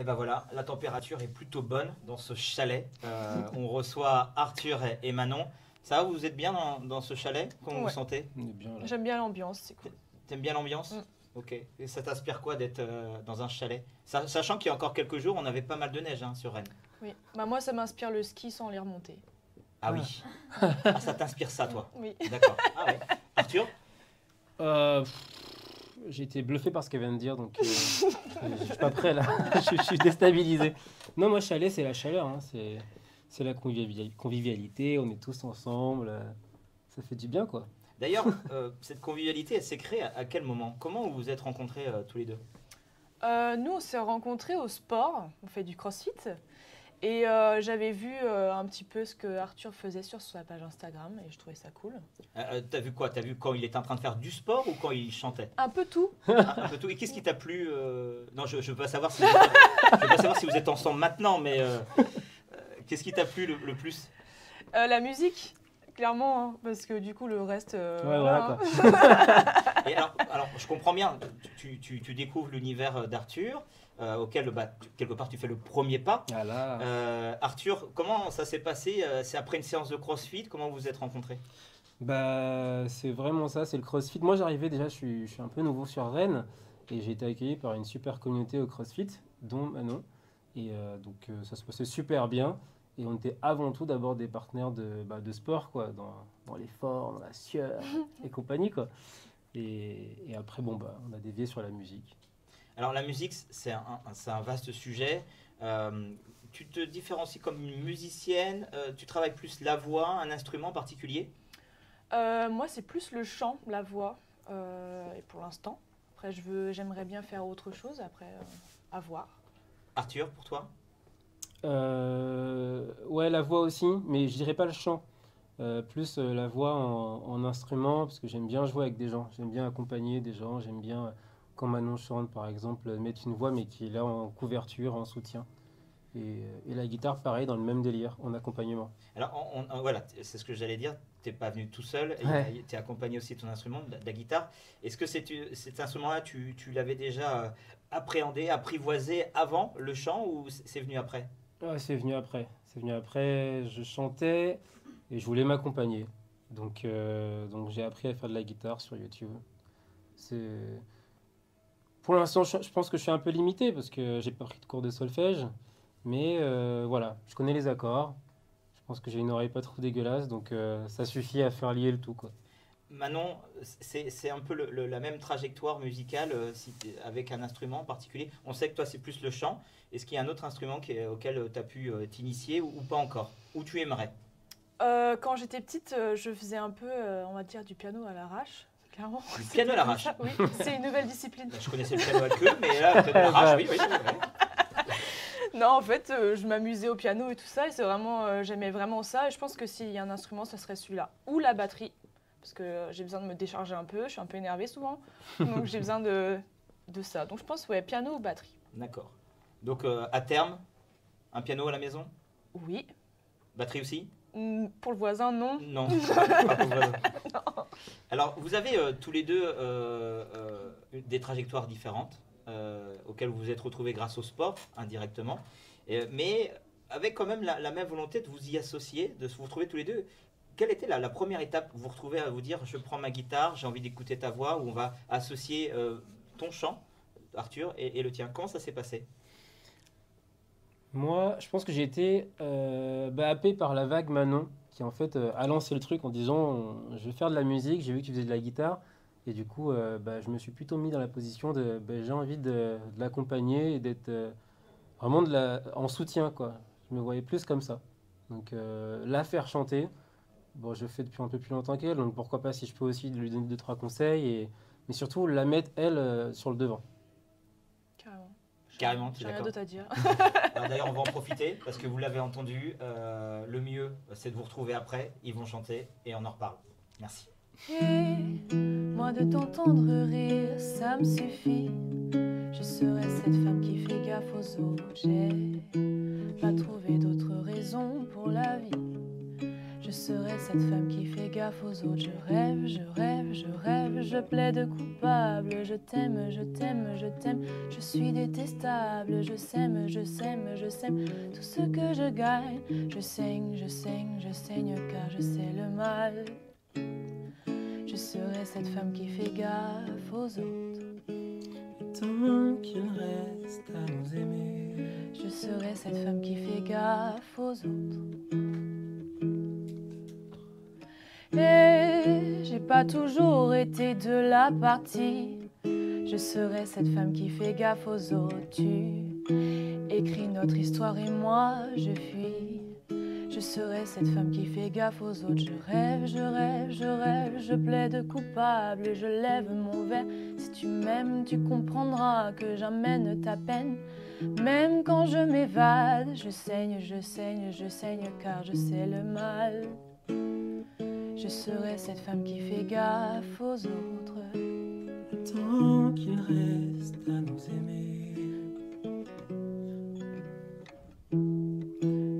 ben voilà, la température est plutôt bonne dans ce chalet. On reçoit Arthur et Manon. Ça va, vous êtes bien dans ce chalet? Comment vous vous sentez? On est bien là. J'aime bien l'ambiance, c'est cool. T'aimes bien l'ambiance? Mm. Ok. Et ça t'inspire quoi d'être dans un chalet? Sachant qu'il y a encore quelques jours, on avait pas mal de neige sur Rennes. Oui. Bah, moi, ça m'inspire le ski sans les remonter. Ah oui. Ah, ça t'inspire ça, toi? Oui. D'accord. Ah ouais. Arthur? J'ai été bluffé par ce qu'elle vient de dire, donc je suis pas prêt là. Je suis déstabilisé. Non, moi, chalet, c'est la chaleur. Hein. C'est la convivialité. On est tous ensemble. Ça fait du bien, quoi. D'ailleurs, cette convivialité, elle s'est créée à quel moment? Comment vous vous êtes rencontrés tous les deux? Nous, on s'est rencontrés au sport. On fait du crossfit. Et j'avais vu un petit peu ce que Arthur faisait sur sa page Instagram et je trouvais ça cool. T'as vu quoi? T'as vu quand il était en train de faire du sport ou quand il chantait? Un peu tout. Un peu tout. Et qu'est-ce qui t'a plu? Non, je veux pas savoir si vous êtes, je veux pas savoir si vous êtes ensemble maintenant, mais qu'est-ce qui t'a plu le plus? La musique, clairement, hein, parce que du coup, le reste... voilà, Et alors, je comprends bien, tu découvres l'univers d'Arthur, auquel, quelque part, tu fais le premier pas. Voilà. Arthur, comment ça s'est passé? C'est après une séance de CrossFit? Comment vous vous êtes rencontrés? Bah, c'est vraiment ça, c'est le CrossFit. Moi, j'arrivais déjà, je suis un peu nouveau sur Rennes et j'ai été accueilli par une super communauté au CrossFit, dont Manon. Et donc, ça se passait super bien. Et on était avant tout d'abord des partenaires de sport, quoi, dans l'effort, dans la sueur et compagnie, quoi. Et après, bon, on a dévié sur la musique. Alors, la musique, c'est un vaste sujet. Tu te différencies comme une musicienne? Tu travailles plus la voix, un instrument particulier? Moi, c'est plus le chant, la voix, et pour l'instant. Après, j'aimerais bien faire autre chose, après, à voir. Arthur, pour toi? Ouais, la voix aussi, mais je dirais pas le chant. Plus la voix en instrument, parce que j'aime bien jouer avec des gens. J'aime bien accompagner des gens. J'aime bien, quand Manon chante, par exemple, mettre une voix, mais qui est là en couverture, en soutien. Et la guitare, pareil, dans le même délire, en accompagnement. Alors, voilà, c'est ce que j'allais dire. Tu n'es pas venu tout seul, Ouais. tu es accompagné aussi de ton instrument, de la guitare. Est-ce que cet instrument-là, tu l'avais déjà appréhendé, apprivoisé avant le chant ou c'est venu après? Ouais, c'est venu après. C'est venu après. Je chantais et je voulais m'accompagner. Donc j'ai appris à faire de la guitare sur YouTube. C'est... Pour l'instant, je pense que je suis un peu limité parce que j'ai pas pris de cours de solfège. Mais voilà, je connais les accords. Je pense que j'ai une oreille pas trop dégueulasse, donc ça suffit à faire lier le tout, quoi. Manon, c'est un peu la même trajectoire musicale avec un instrument en particulier. On sait que toi, c'est plus le chant. Est-ce qu'il y a un autre instrument auquel tu as pu t'initier ou pas encore? Ou tu aimerais? Quand j'étais petite, je faisais un peu, on va dire, du piano à l'arrache. Clairement. Du piano à l'arrache? Oui, c'est une nouvelle discipline. Je connaissais le piano à queue, mais là, piano à l'arrache, oui. Non, en fait, je m'amusais au piano et tout ça, et c'est vraiment, j'aimais vraiment ça. Et je pense que s'il y a un instrument, ça serait celui-là. Ou la batterie, parce que j'ai besoin de me décharger un peu, je suis un peu énervée souvent. Donc j'ai besoin de ça. Donc je pense, ouais, piano ou batterie. D'accord. Donc à terme, un piano à la maison? Oui. Batterie aussi? Pour le voisin, non. Non, pas pour le voisin. Alors, vous avez tous les deux des trajectoires différentes auxquelles vous vous êtes retrouvés grâce au sport, indirectement, mais avec quand même la même volonté de vous y associer, de vous retrouver tous les deux. Quelle était la première étape? Vous vous retrouvez à vous dire, je prends ma guitare, j'ai envie d'écouter ta voix, ou on va associer ton chant, Arthur, et le tien. Comment ça s'est passé? Moi, je pense que j'ai été happé par la vague Manon, qui en fait a lancé le truc en disant je vais faire de la musique, j'ai vu que tu faisais de la guitare, et du coup je me suis plutôt mis dans la position de j'ai envie de l'accompagner et d'être vraiment en soutien, quoi. Je me voyais plus comme ça. Donc la faire chanter, bon, je fais depuis un peu plus longtemps qu'elle, donc pourquoi pas si je peux aussi lui donner 2-3 conseils, mais surtout la mettre elle sur le devant. Carrément. Carrément, tu es J'ai rien d'accord? d'autre à dire. Alors d'ailleurs, on va en profiter parce que vous l'avez entendu. Le mieux, c'est de vous retrouver après. Ils vont chanter et on en reparle. Merci. Et moi de t'entendre rire, ça me suffit. Je serai cette femme qui fait gaffe aux autres. J'ai pas trouvé d'autres raisons pour la vie. Je serai cette femme qui fait gaffe aux autres. Je rêve, je rêve, je rêve, je plaide coupable. Je t'aime, je t'aime, je t'aime. Je suis détestable. Je sème, je sème, je sème tout ce que je gagne. Je saigne, je saigne, je saigne car je sais le mal. Je serai cette femme qui fait gaffe aux autres. Tant qu'il reste à nous aimer. Je serai cette femme qui fait gaffe aux autres. Et j'ai pas toujours été de la partie. Je serai cette femme qui fait gaffe aux autres. Tu écris notre histoire et moi je fuis. Je serai cette femme qui fait gaffe aux autres. Je rêve, je rêve, je rêve, je plaide coupable. Je lève mon verre. Si tu m'aimes, tu comprendras que j'amène ta peine. Même quand je m'évade, je saigne, je saigne, je saigne car je sais le mal. Je serai cette femme qui fait gaffe aux autres. Tant qu'il reste à nous aimer.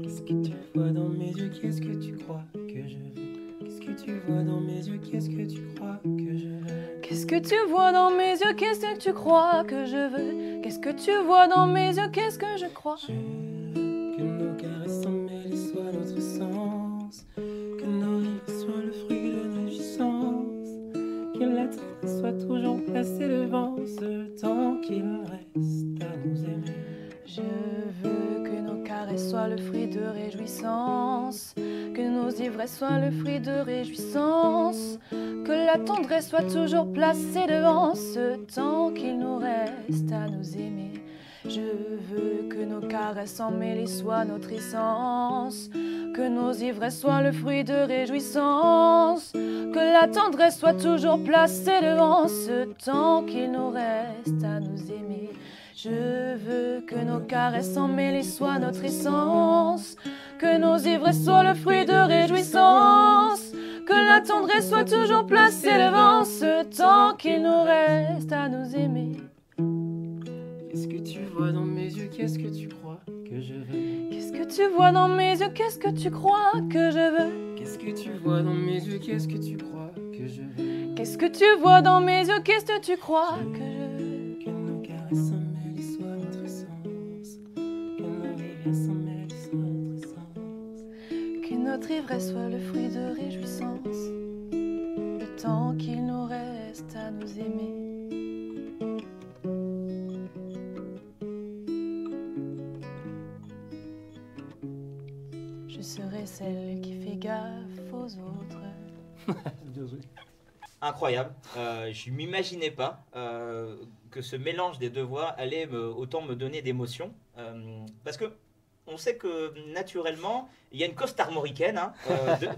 Qu'est-ce que tu vois dans mes yeux? Qu'est-ce que tu crois que je veux? Qu'est-ce que tu vois dans mes yeux? Qu'est-ce que tu crois que je veux? Qu'est-ce que tu vois dans mes yeux? Qu'est-ce que tu crois que je veux? Qu'est-ce que tu vois dans mes yeux? Qu'est-ce que je crois? Je veux que nos caresses s'emmêlent soient notre sens, que nos rires soient le fruit de nos jouissances, que la tendresse soit toujours placée devant ce temps qu'il reste à nous aimer. Je veux que nos caresses soient le fruit de réjouissance, que nos ivresses soient le fruit de réjouissance, que la tendresse soit toujours placée devant ce temps qu'il nous reste à nous aimer. Je veux que nos caresses emmêlées soient notre essence, que nos ivresses soient le fruit de réjouissance, que la tendresse soit toujours placée devant ce temps qu'il nous reste à nous aimer. Je veux que nos caresses emmêlées soient notre essence, que nos ivresses soient le fruit de réjouissance, que la tendresse soit toujours placée devant ce temps qu'il nous reste à nous aimer. Qu'est-ce que tu vois dans mes yeux? Qu'est-ce que tu crois que je veux? Qu'est-ce que tu vois dans mes yeux? Qu'est-ce que tu crois que je veux? Qu'est-ce que tu vois dans mes yeux? Qu'est-ce que tu crois que je veux? Qu'est-ce que tu vois dans mes yeux? Qu'est-ce que tu crois que je veux? Que nos caresses s'emmêlent soient notre essence, que nos rivières s'emmêlent soient notre essence, Que notre ivresse soit le fruit de réjouissance, le temps qu'il nous reste à nous aimer. Je serai celle qui fait gaffe aux autres. Bien joué. Incroyable. Je ne m'imaginais pas que ce mélange des deux voix allait autant me donner d'émotions. Parce que on sait que naturellement, il y a une costard mauricaine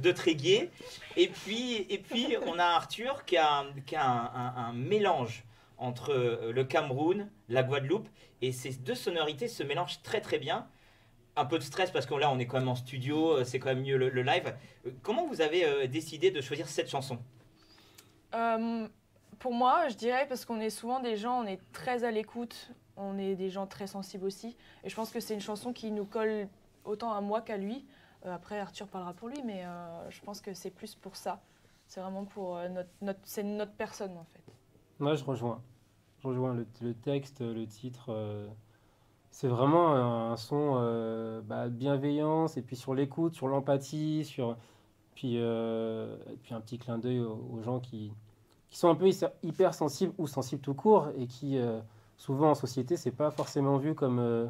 de Tréguier. Et puis, on a Arthur qui a un mélange entre le Cameroun, la Guadeloupe. Et ces deux sonorités se mélangent très très bien. Un peu de stress parce que là, on est quand même en studio, c'est quand même mieux le live. Comment vous avez décidé de choisir cette chanson ? Pour moi, je dirais parce qu'on est souvent des gens, on est très à l'écoute, on est des gens très sensibles aussi. Et je pense que c'est une chanson qui nous colle autant à moi qu'à lui. Après, Arthur parlera pour lui, mais je pense que c'est plus pour ça. C'est vraiment pour c'est notre personne en fait. Moi, je rejoins. Je rejoins le texte, le titre. C'est vraiment un son de bienveillance et puis sur l'écoute, sur l'empathie, puis un petit clin d'œil aux gens qui sont un peu hyper sensibles ou sensibles tout court et qui souvent en société c'est pas forcément vu comme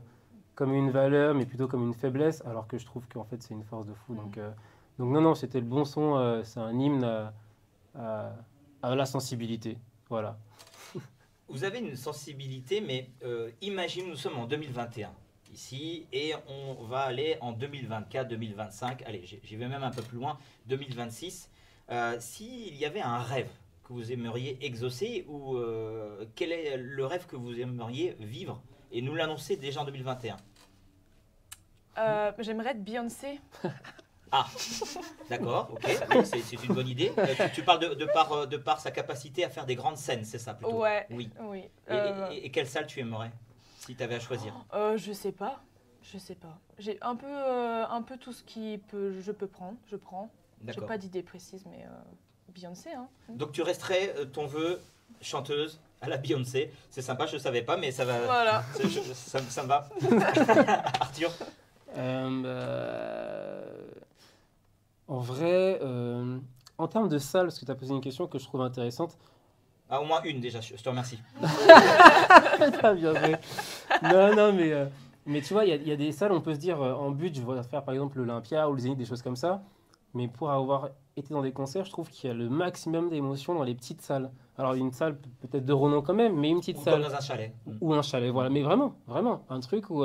une valeur mais plutôt comme une faiblesse alors que je trouve qu'en fait c'est une force de fou. Donc non, c'était le bon son, c'est un hymne à la sensibilité. Voilà. Vous avez une sensibilité, mais imagine, nous sommes en 2021 ici et on va aller en 2024, 2025, allez, j'y vais même un peu plus loin, 2026. S'il y avait un rêve que vous aimeriez exaucer ou quel est le rêve que vous aimeriez vivre et nous l'annoncer déjà en 2021? J'aimerais être Beyoncé. Ah, d'accord, ok, oui, c'est une bonne idée. Tu parles de par sa capacité à faire des grandes scènes, c'est ça plutôt? Ouais, oui. Et Et quelle salle tu aimerais, si tu avais à choisir? je sais pas. J'ai un peu tout ce je peux prendre, je prends. J'ai D'accord. pas d'idée précise, mais Beyoncé. Hein. Donc tu resterais ton vœu chanteuse à la Beyoncé. C'est sympa, je ne savais pas, mais ça va. Voilà. Ça me va. Arthur. En vrai, en termes de salle, parce que tu as posé une question que je trouve intéressante. Ah, au moins une déjà, je te remercie. Très bien joué. Non, mais tu vois, il y a des salles, on peut se dire, en but, je vais faire par exemple l'Olympia ou le Zénith, des choses comme ça. Mais pour avoir été dans des concerts, je trouve qu'il y a le maximum d'émotions dans les petites salles. Alors, une salle peut-être de renom quand même, mais une petite Ou salle. comme dans un chalet. Ou un chalet, voilà. Mais vraiment, un truc où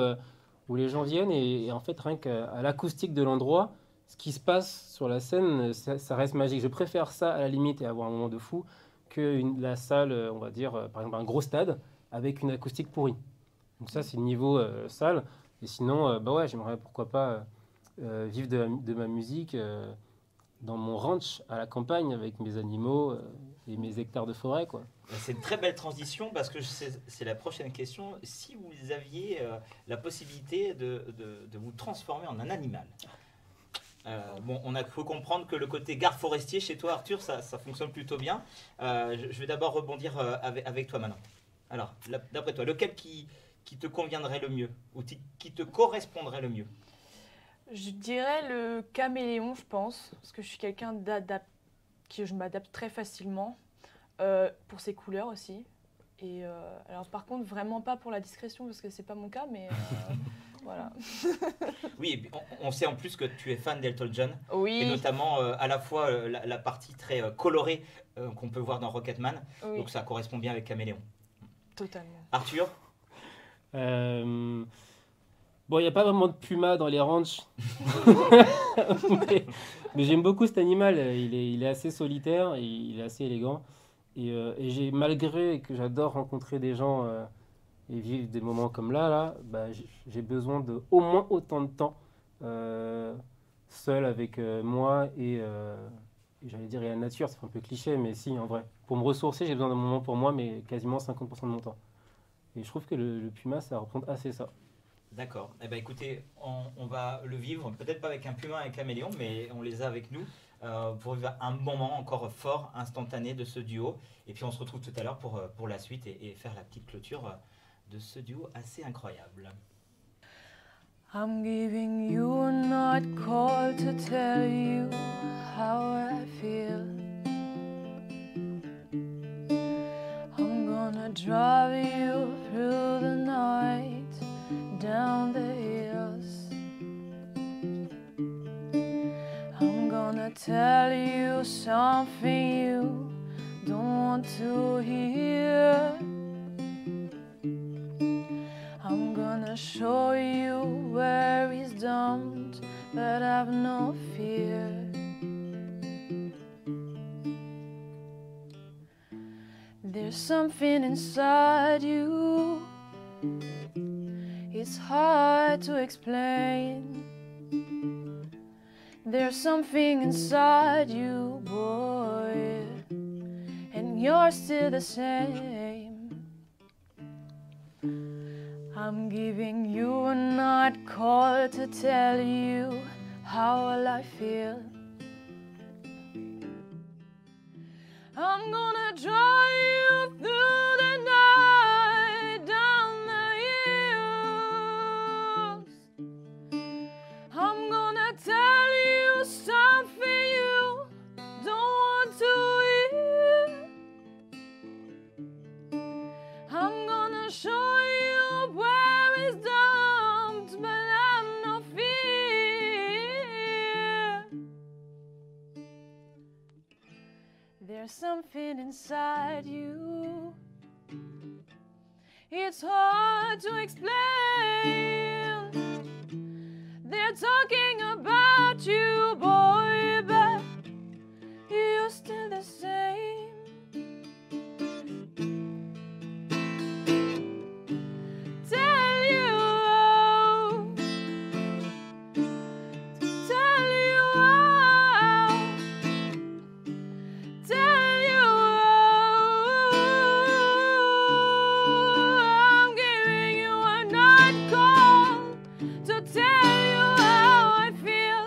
les gens viennent et en fait, rien qu'à l'acoustique de l'endroit, ce qui se passe sur la scène, ça reste magique. Je préfère ça à la limite et avoir un moment de fou que la salle, on va dire, par exemple, un gros stade avec une acoustique pourrie. Donc ça, c'est le niveau salle. Et sinon, bah ouais, j'aimerais pourquoi pas vivre de ma musique dans mon ranch à la campagne avec mes animaux et mes hectares de forêt, quoi. C'est une très belle transition parce que c'est la prochaine question. Si vous aviez la possibilité de vous transformer en un animal. Bon, faut comprendre que le côté garde forestier chez toi, Arthur, ça fonctionne plutôt bien. Je vais d'abord rebondir avec toi maintenant. Alors, d'après toi, lequel qui te conviendrait le mieux ou qui te correspondrait le mieux? Je dirais le caméléon, je pense, parce que je suis quelqu'un que je m'adapte très facilement, pour ses couleurs aussi. Et alors par contre, vraiment pas pour la discrétion, parce que c'est pas mon cas, mais voilà. Oui, et puis on sait en plus que tu es fan d'Elton John, et Oui, notamment à la fois la partie très colorée qu'on peut voir dans Rocketman, oui, donc ça correspond bien avec Caméléon. totalement. Arthur? Bon, il n'y a pas vraiment de puma dans les ranchs, mais j'aime beaucoup cet animal. Il est assez solitaire, il est assez élégant. Et malgré que j'adore rencontrer des gens et vivre des moments comme là, bah, j'ai besoin de au moins autant de temps seul avec moi et j'allais dire et la nature. C'est un peu cliché, mais si, en vrai. Pour me ressourcer, j'ai besoin d'un moment pour moi, mais quasiment 50% de mon temps. Et je trouve que le puma, ça représente assez ça. D'accord. Eh ben, écoutez, on va le vivre, peut-être pas avec un puma et un caméléon, mais on les a avec nous pour vivre un moment encore fort, instantané de ce duo. Et puis on se retrouve tout à l'heure pour la suite et faire la petite clôture de ce duo assez incroyable. I'm giving you a night call to tell you how I feel. I'm gonna drive you through the night, down the hills. I'm gonna tell you something you don't want to hear. I'm gonna show you where he's dumped, but have no fear. There's something inside you, it's hard to explain. There's something inside you, boy, and you're still the same. I'm giving you a night call to tell you how I feel. I'm gonna draw you through the night, down the hills. I'm gonna tell you something you don't want to hear. I'm gonna show you where it's dumped, but I'm no fear. There's something inside you, it's hard to explain. They're talking about you, boy, but you're still the same. Tell you how, tell you how, tell you how. I'm giving you a night call to tell you how I feel.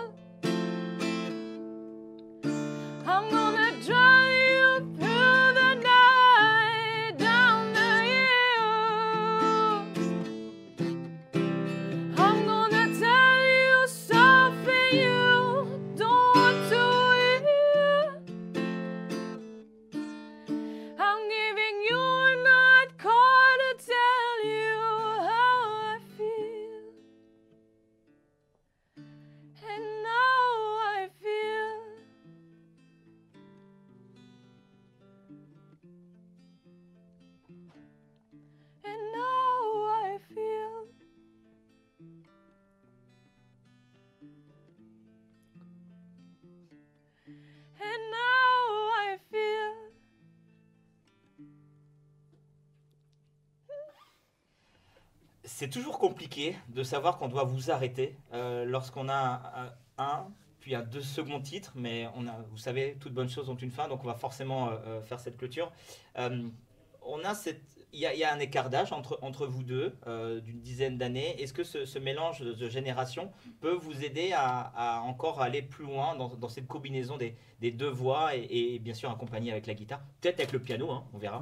C'est toujours compliqué de savoir qu'on doit vous arrêter lorsqu'on a puis un deux seconds titres, mais vous savez, toute bonne chose ont une fin, donc on va forcément faire cette clôture. Il y a un écart d'âge entre vous deux d'une dizaine d'années. Est-ce que ce mélange de générations peut vous aider à encore aller plus loin dans cette combinaison des deux voix et bien sûr accompagné avec la guitare, peut-être avec le piano, hein, on verra.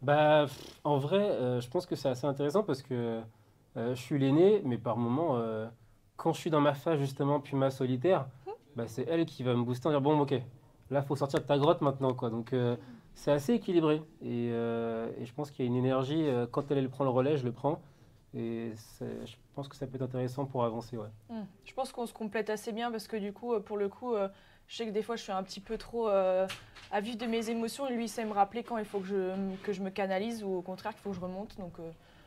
Bah, en vrai, je pense que c'est assez intéressant parce que je suis l'aîné, mais par moment, quand je suis dans ma phase justement Puma solitaire, bah, c'est elle qui va me booster en dire bon, ok, là, faut sortir de ta grotte maintenant, quoi. Donc, c'est assez équilibré et je pense qu'il y a une énergie. Quand elle prend le relais, je le prends et je pense que ça peut être intéressant pour avancer, ouais. Je pense qu'on se complète assez bien parce que du coup, pour le coup, je sais que des fois, je suis un petit peu trop à vif de mes émotions et lui, il sait me rappeler quand il faut que je me canalise ou au contraire qu'il faut que je remonte. Donc,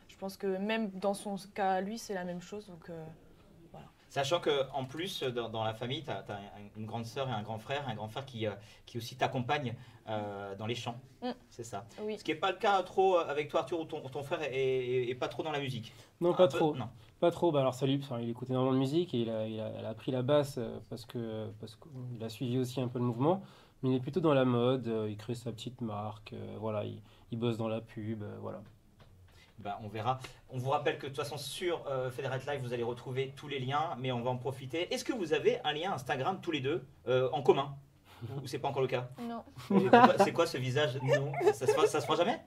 je pense que même dans son cas, lui, c'est la même chose. Donc, voilà. Sachant qu'en plus, dans la famille, tu as une grande sœur et un grand frère qui aussi t'accompagne dans les chants. C'est ça. Oui. Ce qui n'est pas le cas trop avec toi, Arthur, ou ton frère est pas trop dans la musique. Non, pas trop. Non. Pas trop. Bah, alors, salut, il écoute énormément de musique et il a appris la basse parce qu'il a suivi aussi un peu le mouvement. Mais il est plutôt dans la mode, il crée sa petite marque, voilà, il bosse dans la pub, voilà. Ben, on verra. On vous rappelle que de toute façon sur Federate Live, vous allez retrouver tous les liens, mais on va en profiter. Est-ce que vous avez un lien Instagram tous les deux en commun? Ou c'est pas encore le cas? Non. C'est quoi ce visage? Non, ça se fera jamais?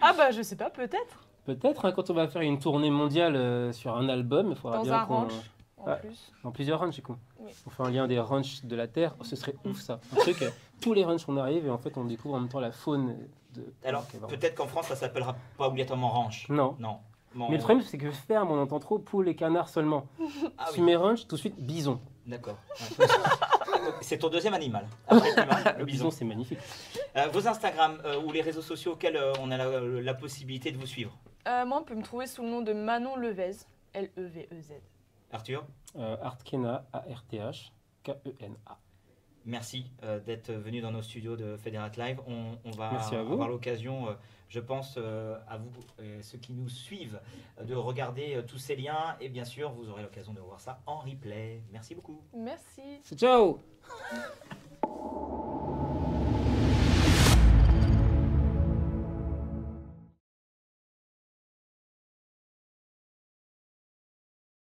Ah bah, je sais pas, peut-être. Peut-être hein, quand on va faire une tournée mondiale sur un album, il faudra Dans bien un qu'on... ranch, en plus. Dans plusieurs ranchs, du coup. Oui. On fait un lien des ranchs de la Terre. Oh, ce serait ouf, ça. Un truc, tous les ranchs, on arrive et en fait, on découvre en même temps la faune de... Alors, Ok, bon. peut-être qu'en France, ça s'appellera pas obligatoirement ranch. Non. Non. Mais le problème, c'est que ferme, on entend trop poules et canards seulement. Ah Tu oui, mets ranch, tout de suite, bison. d'accord. Ouais. C'est ton deuxième animal. Après le puma, le bison. C'est magnifique. Vos Instagram ou les réseaux sociaux auxquels on a la possibilité de vous suivre. Moi, on peut me trouver sous le nom de Manon Levez, Levez. Arthur, Artkena, A-R-T-H-K-E-N-A. merci d'être venu dans nos studios de Federate Live. On va Merci à vous. avoir l'occasion, je pense, à vous, ceux qui nous suivent, de regarder tous ces liens. Et bien sûr, vous aurez l'occasion de voir ça en replay. Merci beaucoup. Merci. Ciao.